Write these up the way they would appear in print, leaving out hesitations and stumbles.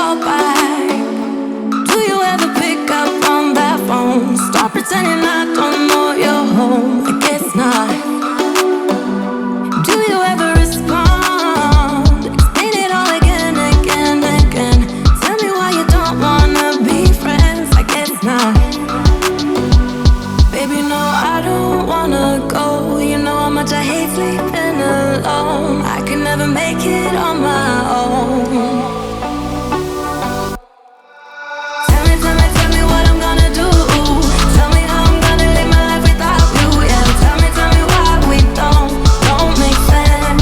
call back? Do you ever pick up on that phone? Stop pretending I don't know you're home. I guess not. Do you ever respond? Explain it all again, again, again. Tell me why you don't wanna be friends. I guess not. Baby, no, I don't wanna go. You know how much I hate sleeping alone. I can never make it on my own. Tell me what I'm gonna do. Tell me how I'm gonna live my life without you. Yeah, tell me why we don't make sense.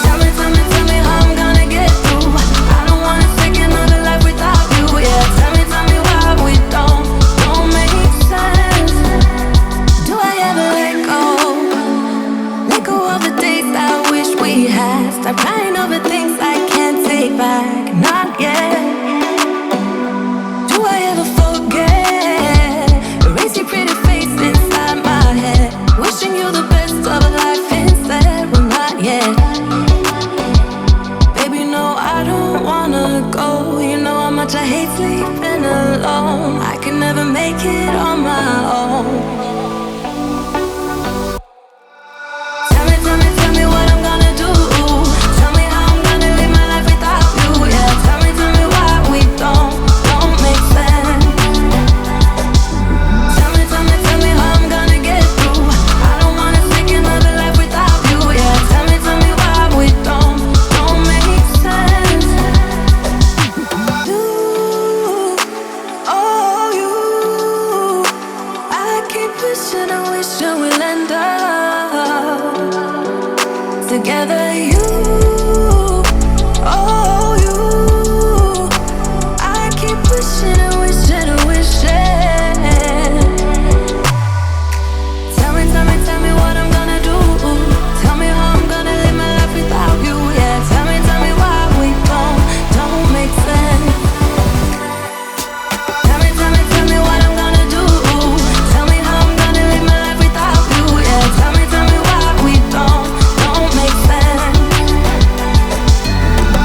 Tell me how I'm gonna get through. I don't wanna take another life without you. Yeah, tell me why we don't make sense. Do I ever let go of the days I wish we had? Stop crying over things I can't take back, not yet. Do I ever forget? Erase your pretty face inside my head. Wishing you the best of life instead, well not yet. Baby, no, I don't wanna go. You know how much I hate sleeping alone. I can never make it on my own. Tell me what I'm gonna do. Tell me how I'm gonna live my life without you. Yeah, tell me why we don't make sense. Tell me how I'm gonna get through. I don't wanna take another life without you. Yeah, tell me why we don't make sense. You, oh you, I keep wishing and wishing we'll end up together. You, oh you, I keep wishing and wishing and wishing. Tell me what I'm gonna do. Tell me how I'm gonna live my life without you. Yeah, tell me why we don't make sense. Tell me what I'm gonna do. Tell me how I'm gonna live my life without you. Yeah, tell me why we don't make sense.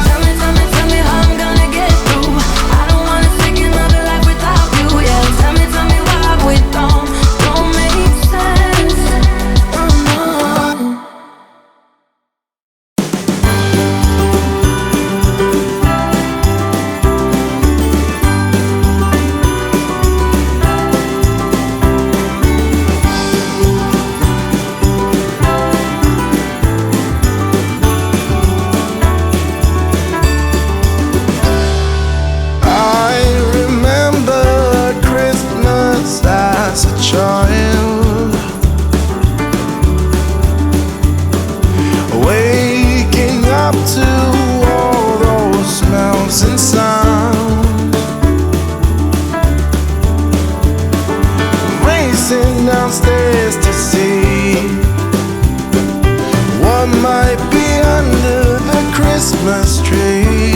Tell me how I'm gonna get through. I don't wanna take another life without you. Yeah, tell me why we don't make sense. Oh no. I remember Christmas as a child, waking up to all those smells and sounds, racing downstairs to see what might be under the Christmas tree.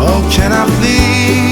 Oh, can I please